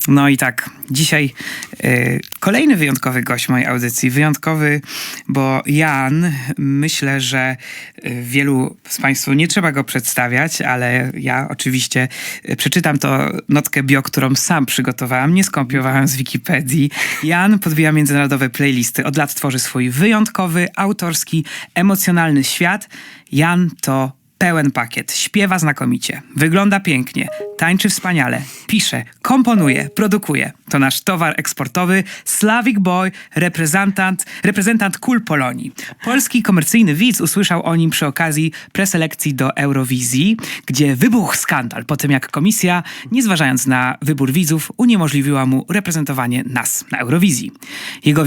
No i tak, dzisiaj kolejny wyjątkowy gość mojej audycji. Wyjątkowy, bo Jan, myślę, że wielu z Państwu nie trzeba go przedstawiać, ale ja oczywiście przeczytam to notkę bio, którą sam przygotowałam, nie skopiowałam z Wikipedii. Jan podbija międzynarodowe playlisty. Od lat tworzy swój wyjątkowy, autorski, emocjonalny świat. Jan to pełen pakiet. Śpiewa znakomicie, wygląda pięknie, tańczy wspaniale, pisze, komponuje, produkuje. To nasz towar eksportowy, Slavic Boy, reprezentant Cool Polonii. Polski komercyjny widz usłyszał o nim przy okazji preselekcji do Eurowizji, gdzie wybuchł skandal po tym, jak komisja, nie zważając na wybór widzów, uniemożliwiła mu reprezentowanie nas na Eurowizji. Jego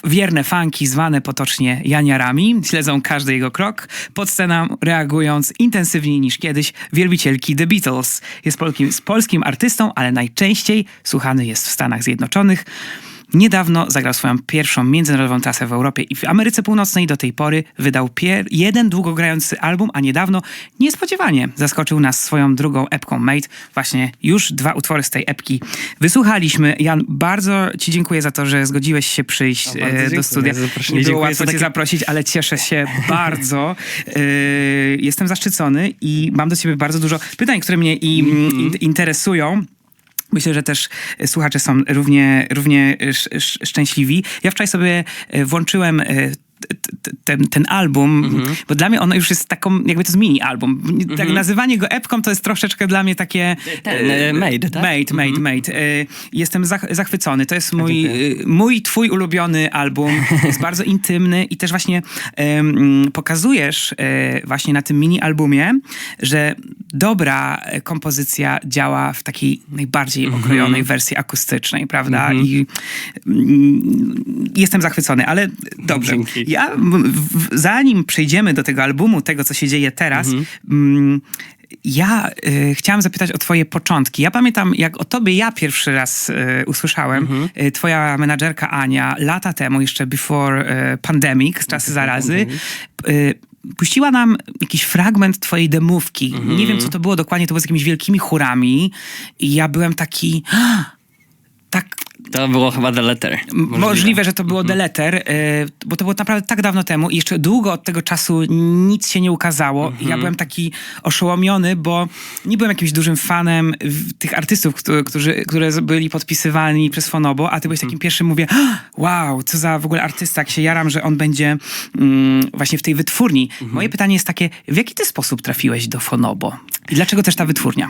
wierne fanki, zwane potocznie Janiarami, śledzą każdy jego krok, pod sceną reagując intensywniej niż kiedyś. Wielbicielki The Beatles. Jest polskim artystą, ale najczęściej słuchany jest w Stanach Zjednoczonych. Niedawno zagrał swoją pierwszą międzynarodową trasę w Europie i w Ameryce Północnej. Do tej pory wydał jeden długogrający album, a niedawno niespodziewanie zaskoczył nas swoją drugą epką Made. Właśnie już 2 utwory z tej epki wysłuchaliśmy. Jan, bardzo Ci dziękuję za to, że zgodziłeś się przyjść do studia. Nie było łatwo Cię zaprosić, ale cieszę się bardzo. Jestem zaszczycony i mam do Ciebie bardzo dużo pytań, które mnie interesują. Myślę, że też słuchacze są równie szczęśliwi. Ja wczoraj sobie włączyłem ten album, bo dla mnie ono już jest taką, jakby to jest mini album. Tak, nazywanie go epką to jest troszeczkę dla mnie takie... Made, tak? Made. Jestem zachwycony. To jest twój ulubiony album. Jest bardzo intymny i też właśnie pokazujesz właśnie na tym mini albumie, że dobra kompozycja działa w takiej najbardziej okrojonej wersji akustycznej, prawda? I jestem zachwycony, ale dobrze. Dzięki. Ja, zanim przejdziemy do tego albumu, tego, co się dzieje teraz, ja chciałam zapytać o twoje początki. Ja pamiętam, jak o tobie ja pierwszy raz usłyszałem. Twoja menadżerka Ania lata temu, jeszcze before pandemic, z czasy zarazy, puściła nam jakiś fragment twojej demówki. Nie wiem, co to było dokładnie, to było z jakimiś wielkimi chórami. I ja byłem taki... To było chyba The Letter. Możliwe, że to było The Letter, bo to było naprawdę tak dawno temu i jeszcze długo od tego czasu nic się nie ukazało. I ja byłem taki oszołomiony, bo nie byłem jakimś dużym fanem tych artystów, którzy byli podpisywani przez Fonobo, a ty byłeś takim pierwszym, mówię, wow, co za w ogóle artysta, jak się jaram, że on będzie właśnie w tej wytwórni. Moje pytanie jest takie, w jaki ty sposób trafiłeś do Fonobo? I dlaczego też ta wytwórnia?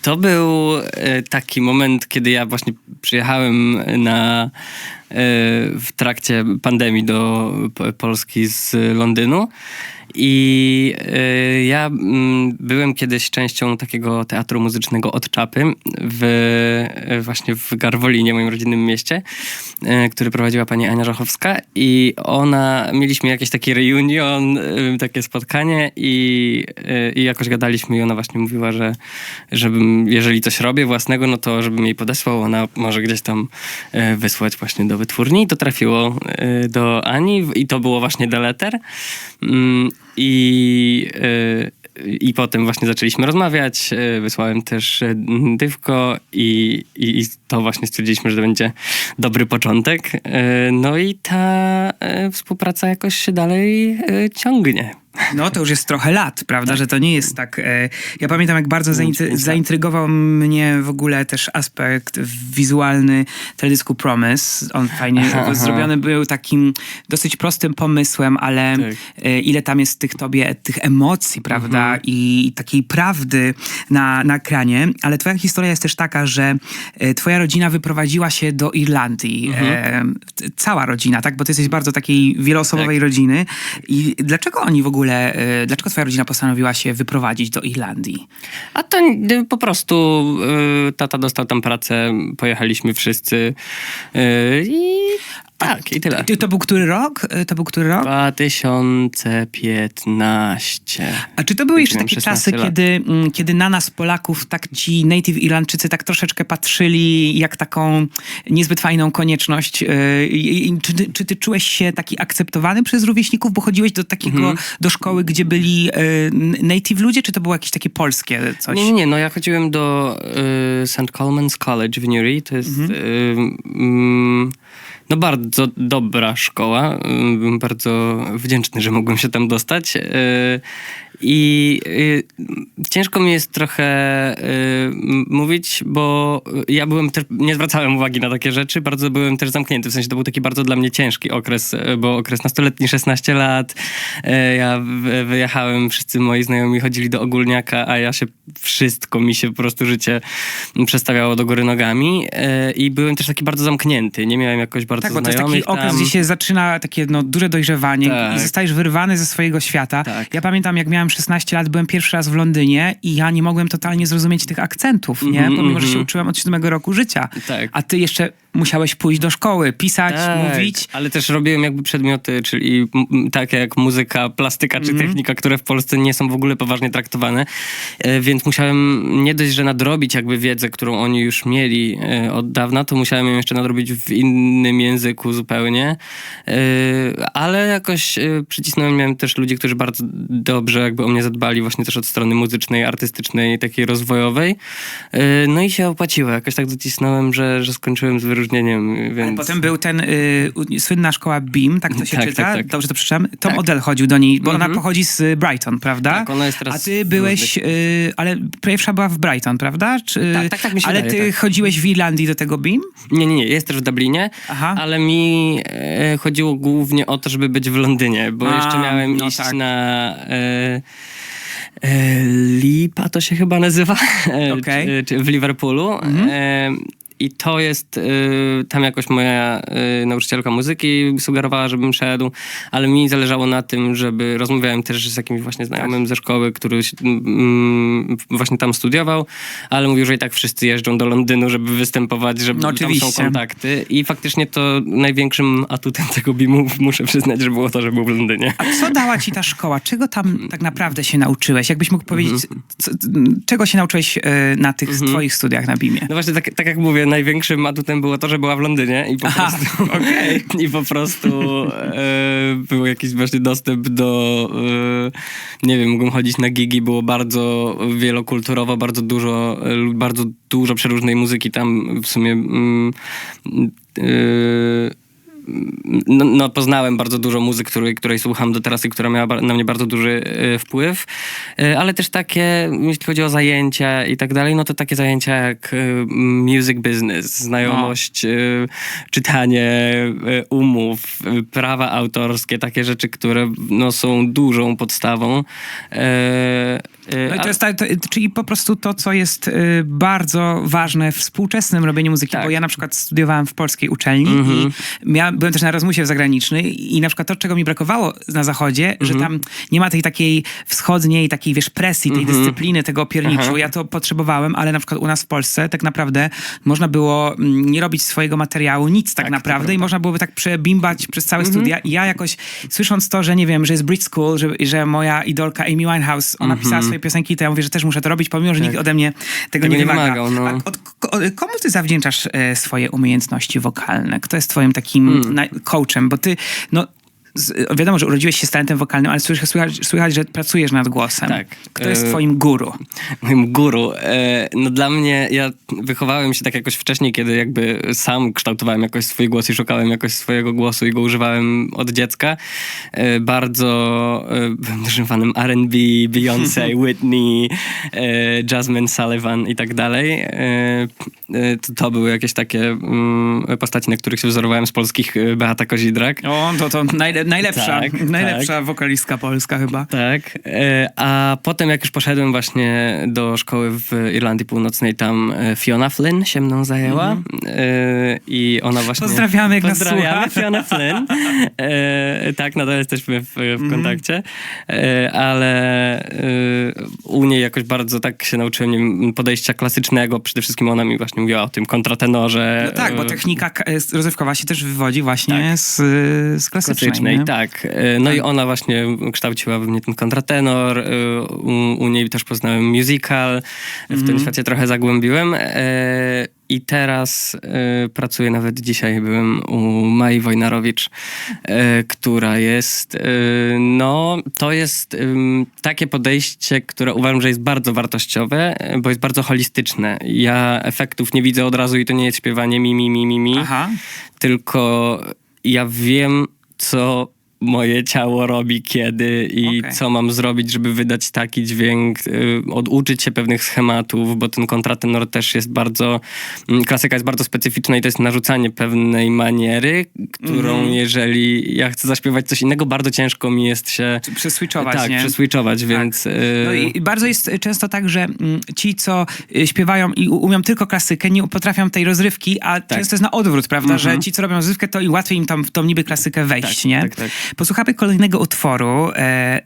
To był taki moment, kiedy ja właśnie przyjechałem w trakcie pandemii do Polski z Londynu i ja byłem kiedyś częścią takiego teatru muzycznego Od Czapy właśnie w Garwolinie, moim rodzinnym mieście, który prowadziła pani Ania Żachowska i mieliśmy jakiś taki reunion, takie spotkanie i jakoś gadaliśmy i ona właśnie mówiła, że żebym, jeżeli coś robię własnego, no to żebym jej podesłał, ona może gdzieś tam wysłać właśnie do wytwórni i to trafiło do Ani i to było właśnie The Letter. I potem właśnie zaczęliśmy rozmawiać, wysłałem też dywko i to właśnie stwierdziliśmy, że to będzie dobry początek. No i ta współpraca jakoś się dalej ciągnie. No to już jest trochę lat, prawda, że to nie jest tak... Ja pamiętam, jak bardzo zaintrygował mnie w ogóle też aspekt wizualny teledysku Promise. On fajnie zrobiony był takim dosyć prostym pomysłem, ale ile tam jest tych emocji, prawda, i takiej prawdy na ekranie. Ale twoja historia jest też taka, że twoja rodzina wyprowadziła się do Irlandii. Cała rodzina, tak? Bo ty jesteś bardzo takiej wieloosobowej rodziny. I dlaczego oni w ogóle dlaczego twoja rodzina postanowiła się wyprowadzić do Irlandii? A to po prostu tata dostał tam pracę, pojechaliśmy wszyscy i Tak, i tyle. To był który rok? 2015. A czy to były jeszcze Miałem takie 16 czasy, lat. kiedy na nas, Polaków, tak ci native Irlandczycy tak troszeczkę patrzyli jak taką niezbyt fajną konieczność? Czy ty czułeś się taki akceptowany przez rówieśników, bo chodziłeś do takiego, do szkoły, gdzie byli native ludzie, czy to było jakieś takie polskie coś? Nie, no ja chodziłem do St. Coleman's College w Newry. To jest no bardzo dobra szkoła. Byłem bardzo wdzięczny, że mogłem się tam dostać. I ciężko mi jest trochę mówić, bo ja nie zwracałem uwagi na takie rzeczy, bardzo byłem też zamknięty, w sensie to był taki bardzo dla mnie ciężki okres, bo okres nastoletni, 16 lat, ja wyjechałem, wszyscy moi znajomi chodzili do ogólniaka, a wszystko mi się po prostu życie przestawiało do góry nogami i byłem też taki bardzo zamknięty, nie miałem jakoś bardzo Tak, bo to jest znajomych taki okres, tam. gdzie się zaczyna takie duże dojrzewanie Tak. i zostajesz wyrwany ze swojego świata. Tak. Ja pamiętam, jak miałem 16 lat, byłem pierwszy raz w Londynie i ja nie mogłem totalnie zrozumieć tych akcentów, nie? Pomimo, że się uczyłem od 7 roku życia. Tak. A ty jeszcze musiałeś pójść do szkoły, pisać, mówić. Ale też robiłem jakby przedmioty, czyli takie jak muzyka, plastyka czy technika, które w Polsce nie są w ogóle poważnie traktowane. Więc musiałem nie dość, że nadrobić jakby wiedzę, którą oni już mieli od dawna, to musiałem ją jeszcze nadrobić w innym języku zupełnie. Ale jakoś przycisnąłem, miałem też ludzi, którzy bardzo dobrze jakby o mnie zadbali właśnie też od strony muzycznej, artystycznej, takiej rozwojowej. No i się opłaciło. Jakoś tak docisnąłem, że skończyłem z wyróżnieniem, więc... Ale potem był ten słynna szkoła BEAM, tak to się Tak, czyta? tak. Dobrze to przeczytam? Tom Tak. Odell chodził do niej, bo ona pochodzi z Brighton, prawda? Tak, ona jest teraz A ty byłeś, ale pierwsza była w Brighton, prawda? Tak mi się ale wydaje, ty tak. chodziłeś w Irlandii do tego BEAM? Nie, jest też w Dublinie, Aha. ale mi chodziło głównie o to, żeby być w Londynie, bo jeszcze miałem iść tak. na... Lipa to się chyba nazywa, Okej. czy w Liverpoolu. I to jest, tam jakoś moja nauczycielka muzyki sugerowała, żebym szedł, ale mi zależało na tym, żeby, rozmawiałem też z jakimś właśnie znajomym ze szkoły, który właśnie tam studiował, ale mówił, że i tak wszyscy jeżdżą do Londynu, żeby występować, żeby tam oczywiście. są kontakty. I faktycznie to największym atutem tego BIM-u, muszę przyznać, że było to, że był w Londynie. A co dała ci ta szkoła? Czego tam tak naprawdę się nauczyłeś? Jakbyś mógł powiedzieć, czego się nauczyłeś na tych twoich studiach na BIM-ie? No właśnie, tak jak mówię, największym atutem było to, że była w Londynie i po prostu był jakiś właśnie dostęp do, nie wiem, mogłem chodzić na gigi, było bardzo wielokulturowo, bardzo dużo przeróżnej muzyki tam w sumie. No, poznałem bardzo dużo muzyk, której słucham do teraz i która miała na mnie bardzo duży wpływ, ale też takie, jeśli chodzi o zajęcia i tak dalej, no to takie zajęcia jak music business, znajomość, czytanie umów, prawa autorskie, takie rzeczy, które no, są dużą podstawą. No i to jest czyli po prostu to, co jest bardzo ważne w współczesnym robieniu muzyki, Tak. bo ja na przykład studiowałem w polskiej uczelni i byłem też na Erasmusie zagranicznej i na przykład to, czego mi brakowało na zachodzie, że tam nie ma tej takiej wschodniej, takiej wiesz, presji, tej dyscypliny, tego opierniczu. Ja to potrzebowałem, ale na przykład u nas w Polsce tak naprawdę można było nie robić swojego materiału, nic tak naprawdę i można byłoby tak przebimbać przez całe studia i ja jakoś słysząc to, że nie wiem, że jest Brit School, że moja idolka Amy Winehouse, ona pisała swoje piosenki, to ja mówię, że też muszę to robić, pomimo, że nikt ode mnie tego nie wymaga. wymagał, no. A komu ty zawdzięczasz swoje umiejętności wokalne? Kto jest twoim takim coachem? Bo ty, no wiadomo, że urodziłeś się z talentem wokalnym, ale słychać, że pracujesz nad głosem. Tak. Kto jest twoim guru? Moim guru? No dla mnie, ja wychowałem się tak jakoś wcześniej, kiedy jakby sam kształtowałem jakoś swój głos i szukałem jakoś swojego głosu i go używałem od dziecka. Bardzo byłem dużym fanem R&B, Beyoncé, Whitney, Jasmine Sullivan i tak dalej. To były jakieś takie postaci, na których się wzorowałem z polskich Beata Kozidrak. O, to Najlepsza wokalistka polska chyba. Tak, a potem jak już poszedłem właśnie do szkoły w Irlandii Północnej, tam Fiona Flynn się mną zajęła i ona właśnie... Pozdrawiamy, jak nas Pozdrawiamy słucha. Fiona Flynn. Tak, nadal jesteśmy w kontakcie, ale u niej jakoś bardzo tak się nauczyłem podejścia klasycznego. Przede wszystkim ona mi właśnie mówiła o tym kontratenorze. No tak, bo technika rozrywkowa się też wywodzi właśnie z klasycznej. nie? Tak. No i ona właśnie kształciła we mnie ten kontratenor. U niej też poznałem musical. W tym świecie trochę zagłębiłem. I teraz pracuję, nawet dzisiaj byłem u Mai Wojnarowicz, która jest, to jest takie podejście, które uważam, że jest bardzo wartościowe, bo jest bardzo holistyczne. Ja efektów nie widzę od razu i to nie jest śpiewanie mi, Aha. tylko ja wiem, co moje ciało robi kiedy i co mam zrobić, żeby wydać taki dźwięk, oduczyć się pewnych schematów, bo ten kontratenor też jest bardzo, klasyka jest bardzo specyficzna i to jest narzucanie pewnej maniery, którą jeżeli ja chcę zaśpiewać coś innego, bardzo ciężko mi jest się... Przeswitchować, tak, nie? przeswitchować, więc... No i bardzo jest często tak, że ci, co śpiewają i umią tylko klasykę, nie potrafią tej rozrywki, a często jest na odwrót, prawda, że ci, co robią rozrywkę, to i łatwiej im tam w tą niby klasykę wejść, nie? Tak. Posłuchamy kolejnego utworu,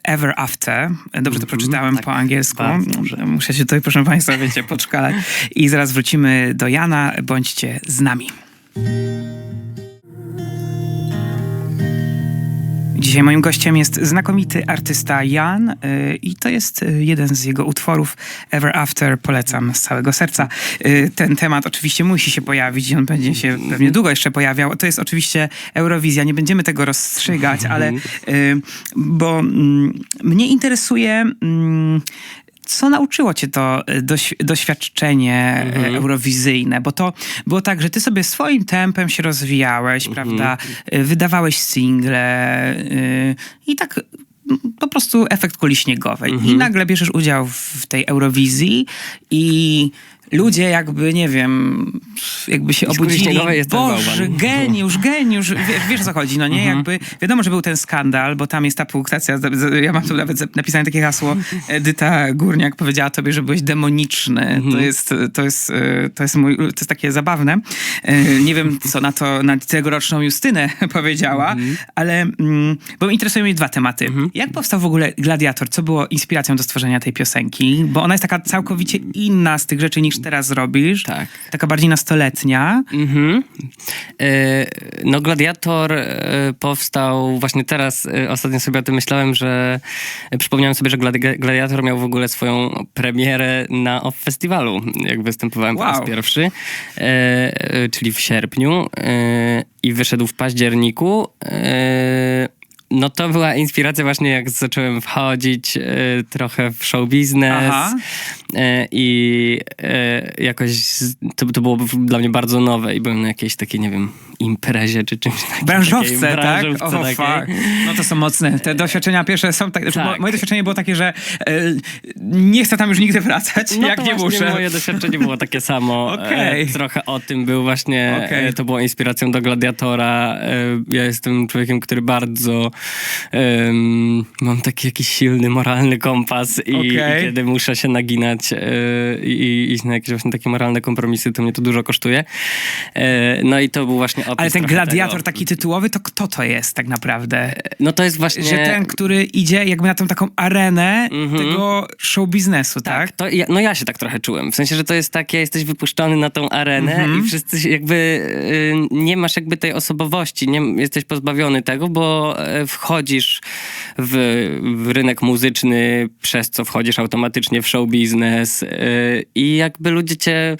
Ever After. Dobrze to przeczytałem po angielsku. Bardzo dobrze. Muszę się tutaj, proszę państwa, wiecie, podszkalać. I zaraz wrócimy do Jana. Bądźcie z nami. Dzisiaj moim gościem jest znakomity artysta Jan i to jest jeden z jego utworów, Ever After. Polecam z całego serca. Ten temat oczywiście musi się pojawić i on będzie się pewnie długo jeszcze pojawiał. To jest oczywiście Eurowizja, nie będziemy tego rozstrzygać, ale bo mnie interesuje... Co nauczyło cię to doświadczenie eurowizyjne? Bo to było tak, że ty sobie swoim tempem się rozwijałeś, prawda? Wydawałeś single i tak po prostu efekt kuli śniegowej. I nagle bierzesz udział w tej Eurowizji i ludzie jakby, nie wiem, jakby się obudzili. Boże, geniusz. Wiesz o co chodzi, no nie? Jakby, wiadomo, że był ten skandal, bo tam jest ta punktacja, ja mam tu nawet napisane takie hasło, Edyta Górniak powiedziała tobie, że byłeś demoniczny. To jest takie zabawne. Nie wiem, co na tegoroczną Justynę powiedziała, ale, bo interesują mnie dwa tematy. Jak powstał w ogóle Gladiator? Co było inspiracją do stworzenia tej piosenki? Bo ona jest taka całkowicie inna z tych rzeczy, niż teraz robisz. Tak. Taka bardziej nastoletnia. No Gladiator powstał właśnie teraz, ostatnio sobie o tym myślałem, że przypomniałem sobie, że Gladiator miał w ogóle swoją premierę na OFF Festiwalu, jak występowałem po raz pierwszy, czyli w sierpniu i wyszedł w październiku. No to była inspiracja właśnie, jak zacząłem wchodzić trochę w show biznes i jakoś to było dla mnie bardzo nowe i byłem na jakiejś takiej, nie wiem, imprezie czy czymś takim. Branżowce, tak? No to są mocne. Te doświadczenia pierwsze są tak. Moje doświadczenie było takie, że nie chcę tam już nigdy wracać, jak nie muszę. Moje doświadczenie było takie samo. Trochę o tym był właśnie, to było inspiracją do Gladiatora. Ja jestem człowiekiem, który bardzo mam taki jakiś silny, moralny kompas i kiedy muszę się naginać i iść na jakieś właśnie takie moralne kompromisy, to mnie to dużo kosztuje. No i to był właśnie opis. Ale ten Gladiator taki tytułowy, to kto to jest tak naprawdę? No to jest właśnie... Że ten, który idzie jakby na tą taką arenę tego show biznesu, tak? Ja się tak trochę czułem. W sensie, że to jest takie, jesteś wypuszczony na tą arenę i wszyscy jakby nie masz jakby tej osobowości, nie jesteś pozbawiony tego, bo wchodzisz w rynek muzyczny, przez co wchodzisz automatycznie w show biznes i jakby ludzie cię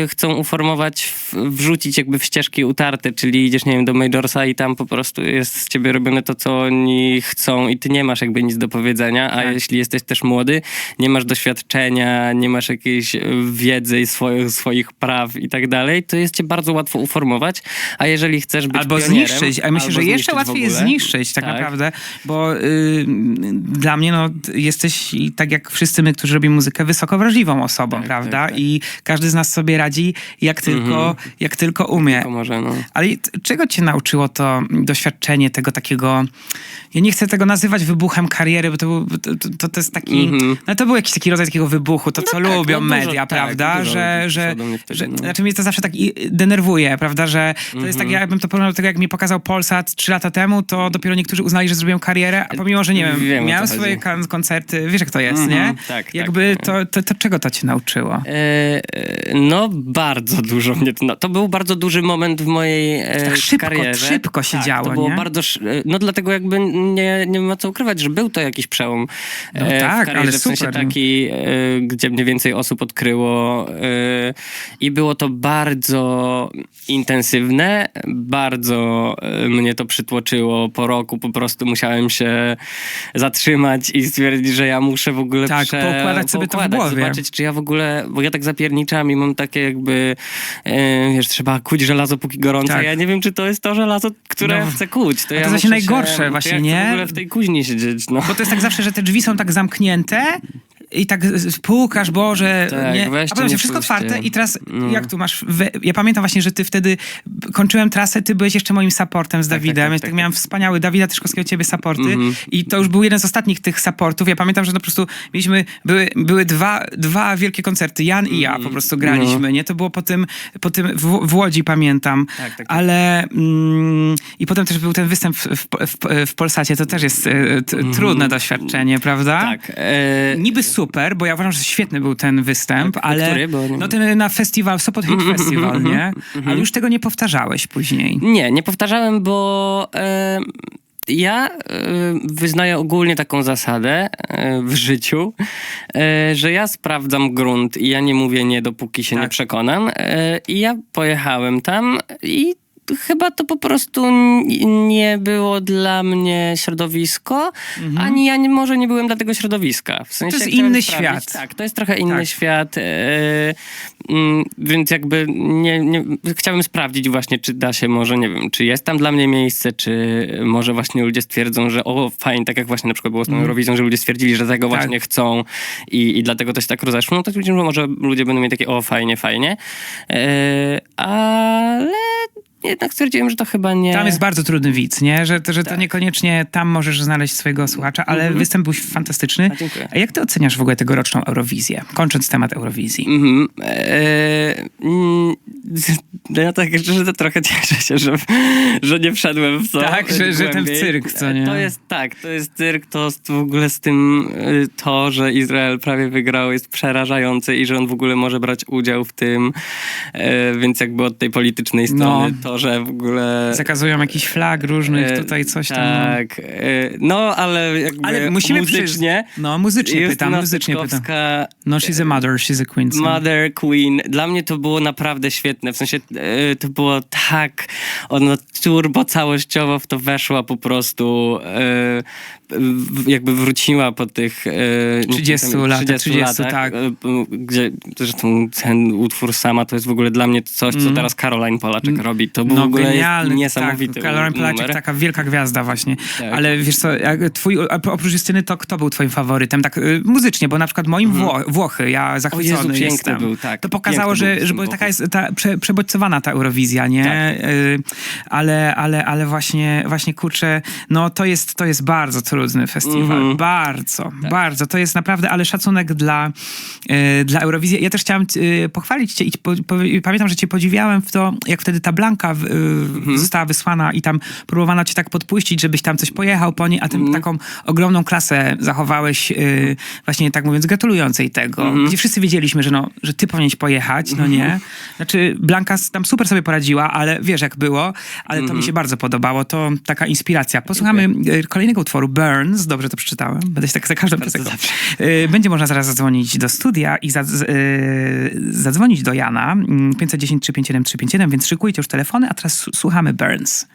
chcą uformować, wrzucić jakby w ścieżki utarte, czyli idziesz, nie wiem, do Majorsa i tam po prostu jest z ciebie robione to, co oni chcą i ty nie masz jakby nic do powiedzenia, a jeśli jesteś też młody, nie masz doświadczenia, nie masz jakiejś wiedzy i swoich praw i tak dalej, to jest cię bardzo łatwo uformować, a jeżeli chcesz być albo pionierem, zniszczyć, a myślę, że jeszcze łatwiej jest zniszczyć, być tak Tak. naprawdę, bo dla mnie jesteś tak jak wszyscy my, którzy robimy muzykę, wysoko wrażliwą osobą, Tak, prawda? tak, tak. I każdy z nas sobie radzi jak tylko umie. To może, no. Ale czego cię nauczyło to doświadczenie tego takiego, ja nie chcę tego nazywać wybuchem kariery, bo to jest taki, no to był jakiś taki rodzaj takiego wybuchu, to co tak, lubią dużo, media, tak, prawda? dużo Że przyszło do mnie wtedy, no. znaczy mnie to zawsze tak denerwuje, prawda? Że to jest tak, jakbym to porównał do tego, jak mi pokazał Polsat 3 lata temu, to dopiero niektórzy uznali, że zrobią karierę, a pomimo, że nie wiem, Wiem, o miałem co swoje chodzi. koncerty, wiesz jak to jest, nie? Tak, Jakby tak. to czego to cię nauczyło? No bardzo dużo mnie to był bardzo duży moment w mojej Tak szybko się działo, to było nie? bardzo, no dlatego jakby nie ma co ukrywać, że był to jakiś przełom No w tak, karierze, ale w sensie super. taki, gdzie mniej więcej osób odkryło i było to bardzo intensywne, bardzo mnie to przytłoczyło. Po roku po prostu musiałem się zatrzymać i stwierdzić, że ja muszę w ogóle Tak, poukładać sobie to w głowie. zobaczyć, czy ja w ogóle, bo ja tak zapierniczam i mam takie jakby, wiesz, trzeba kuć żelazo póki gorące. Tak. Ja nie wiem, czy to jest to żelazo, które No. chcę kuć. to ja jest muszę właśnie najgorsze to właśnie, ja chcę nie? w ogóle w tej kuźni siedzieć, no. Bo to jest tak zawsze, że te drzwi są tak zamknięte i tak pukasz, Boże, Tak, nie? A weźcie, potem nie jest wszystko puśćcie. otwarte i teraz jak tu masz... Ja pamiętam właśnie, że ty wtedy kończyłem trasę, ty byłeś jeszcze moim supportem z Dawidem. Ja tak miałem wspaniały Dawida Tyszkowskiego, ciebie supporty i to już był jeden z ostatnich tych supportów. Ja pamiętam, że po prostu były dwa wielkie koncerty. Jan i ja po prostu graliśmy, nie? To było po tym w Łodzi, pamiętam. Tak. Ale i potem też był ten występ w Polsacie. To też jest trudne doświadczenie, prawda? Tak. Niby super, bo ja uważam, że świetny był ten występ, Tak, ale który? Bo nie- no ten na festiwal, Sopot Hit Festival, nie? Ale już tego nie powtarzałeś później. Nie powtarzałem, bo ja wyznaję ogólnie taką zasadę w życiu, że ja sprawdzam grunt i ja nie mówię nie, dopóki się nie przekonam. I ja pojechałem tam i chyba to po prostu nie było dla mnie środowisko, ani ja może nie byłem dla tego środowiska. W sensie jest chciałem inny sprawdzić- świat. Tak, to jest trochę inny Tak. świat, więc jakby nie chciałem sprawdzić właśnie, czy da się może, nie wiem, czy jest tam dla mnie miejsce, czy może właśnie ludzie stwierdzą, że o, fajnie, tak jak właśnie na przykład było z tą Eurowizją, że ludzie stwierdzili, że tego właśnie chcą i dlatego to się tak rozeszło, no to widzimy, że może ludzie będą mieli takie, o, fajnie, ale jednak stwierdziłem, że to chyba nie... Tam jest bardzo trudny widz, nie? Że to niekoniecznie tam możesz znaleźć swojego słuchacza, ale występ był fantastyczny. A, dziękuję. A jak ty oceniasz w ogóle tegoroczną Eurowizję? Kończąc temat Eurowizji. Ja tak szczerze to trochę cieszę się, że nie wszedłem w to. Tak, że ten głębiej. cyrk, co nie? To jest cyrk, to w ogóle z tym to, że Izrael prawie wygrał jest przerażające i że on w ogóle może brać udział w tym, więc jakby od tej politycznej strony to, że w ogóle... Zakazują jakichś flag różnych, tutaj coś tam. Tak, no ale jakby Ale musimy muzycznie... muzycznie Justyna pytam. Styczkowska, No, she's a mother, she's a queen. so. Mother Queen. Dla mnie to było naprawdę świetne. W sensie to było tak, ona turbo całościowo w to weszła po prostu. Jakby wróciła po tych 30 latach, tak. Gdzie zresztą ten utwór sama to jest w ogóle dla mnie coś, co teraz Caroline Polaczek robi. To był w ogóle genialny, niesamowity tak. Caroline Polaczek, numer. taka wielka gwiazda właśnie. Tak. Ale wiesz co, oprócz Justyny, to kto był twoim faworytem? Tak muzycznie, bo na przykład moim Włochy, ja zachwycony Jezu, piękny jestem. był, tak. To pokazało, Piękny był że ten taka jest ta przebodźcowana ta Eurowizja, nie? Tak. Ale właśnie kurczę, no to jest bardzo trudny festiwal. Bardzo. To jest naprawdę, ale szacunek dla Eurowizji. Ja też chciałam pochwalić cię i pamiętam, że cię podziwiałem w to, jak wtedy ta Blanka została wysłana i tam próbowano cię tak podpuścić, żebyś tam coś pojechał po niej, a ty taką ogromną klasę zachowałeś, właśnie tak mówiąc, gratulującej tego. Gdzie wszyscy wiedzieliśmy, że ty powinieneś pojechać, no nie? Znaczy, Blanka tam super sobie poradziła, ale wiesz jak było, ale to mi się bardzo podobało. To taka inspiracja. Posłuchamy kolejnego utworu, Burns, dobrze to przeczytałem, będę się tak za każdą piosenką. Będzie można zaraz zadzwonić do studia i zadzwonić do Jana 510 357 357, więc szykujcie już telefony, a teraz słuchamy Burns.